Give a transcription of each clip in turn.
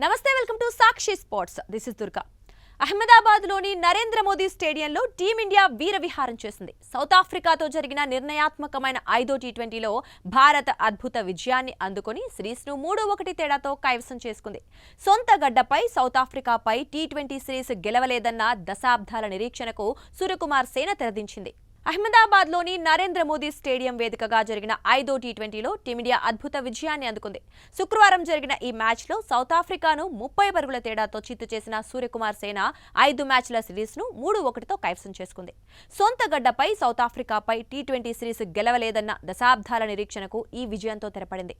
నమస్తే welcome to Sakshi sports. This is Durga. అహ్మదాబాద్లోని నరేంద్ర మోదీ స్టేడియంలో టీమిండియా వీరవిహారం చేసింది. సౌత్ ఆఫ్రికాతో జరిగిన నిర్ణయాత్మకమైన 5వ టీ20లో భారత్ అద్భుత విజయాన్ని అందుకొని సిరీస్ను 3-1 తేడాతో కైవసం చేసుకుంది. సొంత గడ్డపై సౌత్ ఆఫ్రికాపై టీ20 సిరీస్ గెలవలేదన్న దశాబ్దాల నిరీక్షణకు సూర్యకుమార్ సేన తెరదించింది. అహ్మదాబాద్లోని నరేంద్ర మోదీ స్టేడియం వేదికగా జరిగిన 5వ టీ20లో టీమిండియా అద్భుత విజయాన్ని అందుకుంది. శుక్రవారం జరిగిన ఈ మ్యాచ్లో సౌత్ ఆఫ్రికాను 30 పరుగుల తేడాతో చిత్తు చేసిన సూర్యకుమార్ సేన 5 మ్యాచ్ల సిరీస్ను 3-1తో కైవసం చేసుకుంది. సొంత గడ్డపై సౌత్ ఆఫ్రికాపై టీ20 సిరీస్ గెలవలేదన్న దశాబ్దాల నిరీక్షణకు ఈ విజయంతో తెరపడింది.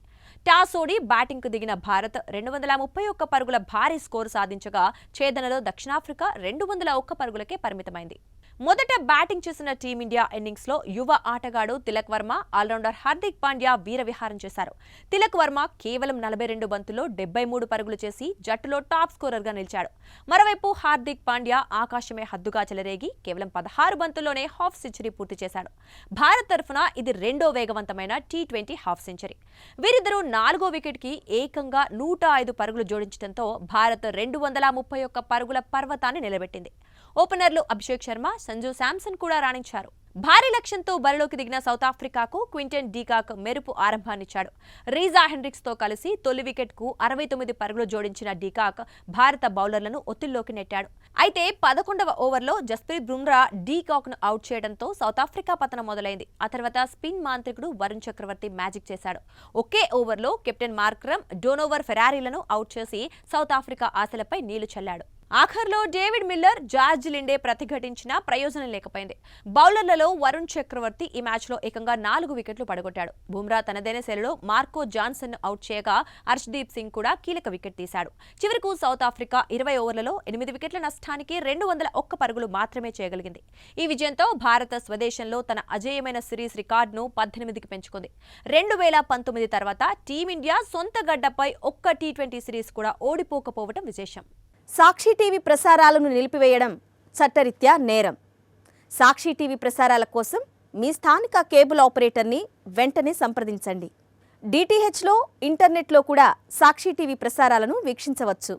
టాస్ ఓడి బ్యాటింగ్కు దిగిన భారత్ 231 పరుగుల భారీ స్కోరు సాధించగా ఛేదనలో దక్షిణాఫ్రికా 201 పరుగులకే పరిమితమైంది. మొదట బ్యాటింగ్ చేసిన టీమిండియా ఇన్నింగ్స్లో యువ ఆటగాడు తిలక్ వర్మ, ఆల్రౌండర్ హార్దిక్ పాండ్యా వీరవిహారం చేశారు. తిలక్ వర్మ కేవలం 42 బంతుల్లో 73 పరుగులు చేసి జట్టులో టాప్ స్కోరర్గా నిలిచాడు. మరోవైపు హార్దిక్ పాండ్యా ఆకాశమే హద్దుగా చెలరేగి కేవలం 16 బంతుల్లోనే హాఫ్ సెంచరీ పూర్తి చేశాడు. భారత్ తరఫున ఇది రెండో వేగవంతమైన టీ20 హాఫ్ సెంచరీ. వీరిద్దరూ 4వ వికెట్కి ఏకంగా 105 పరుగులు జోడించడంతో భారత్ 231 పరుగుల పర్వతాన్ని నిలబెట్టింది. ఓపెనర్లు అభిషేక్ శర్మ, సంజు శాంసన్ కూడా రాణించారు. భారీ లక్ష్యంతో బరిలోకి దిగిన సౌత్ ఆఫ్రికాకు క్వింటన్ డీకాక్ మెరుపు ఆరంభాన్నిచ్చాడు. రీజా హెండ్రిక్స్తో కలిసి తొలి వికెట్కు 69 పరుగులు జోడించిన డీకాక్ భారత బౌలర్లను ఒత్తిడిలోకి నెట్టాడు. అయితే 11వ ఓవర్లో జస్ప్రీత్ బుమ్రా డీకాక్ను అవుట్ చేయడంతో సౌత్ ఆఫ్రికా పతనం మొదలైంది. ఆ తర్వాత స్పిన్ మాంత్రికుడు వరుణ్ చక్రవర్తి మ్యాజిక్ చేశాడు. ఒకే ఓవర్లో కెప్టెన్ మార్క్రమ్, డోనోవర్ ఫెరారీలను అవుట్ చేసి సౌత్ ఆఫ్రికా ఆశలపై నీళ్లు చల్లాడు. ఆఖర్లో డేవిడ్ మిల్లర్, జార్జ్ లిండే ప్రతిఘటించినా ప్రయోజనం లేకపోయింది. బౌలర్లలో వరుణ్ చక్రవర్తి ఈ మ్యాచ్లో ఏకంగా 4 వికెట్లు పడగొట్టాడు. బుమ్రా తనదైన శైలిలో మార్కో జాన్సన్ను అవుట్ చేయగా హర్షదీప్ సింగ్ కూడా కీలక వికెట్ తీశాడు. చివరకు సౌత్ ఆఫ్రికా 20 ఓవర్లలో 8 వికెట్ల నష్టానికి 201 పరుగులు మాత్రమే చేయగలిగింది. ఈ విజయంతో భారత స్వదేశంలో తన అజేయమైన సిరీస్ రికార్డును 18కి పెంచుకుంది. 2019 తర్వాత టీమిండియా సొంత గడ్డపై ఒక్క టీ20 సిరీస్ కూడా ఓడిపోకపోవడం విశేషం. సాక్షి టీవీ ప్రసారాలను నిలిపివేయడం చట్టరీత్యా నేరం. సాక్షి టీవీ ప్రసారాల కోసం మీ స్థానిక కేబుల్ ఆపరేటర్ని వెంటనే సంప్రదించండి. డిటిహెచ్లో, ఇంటర్నెట్లో కూడా సాక్షి టీవీ ప్రసారాలను వీక్షించవచ్చు.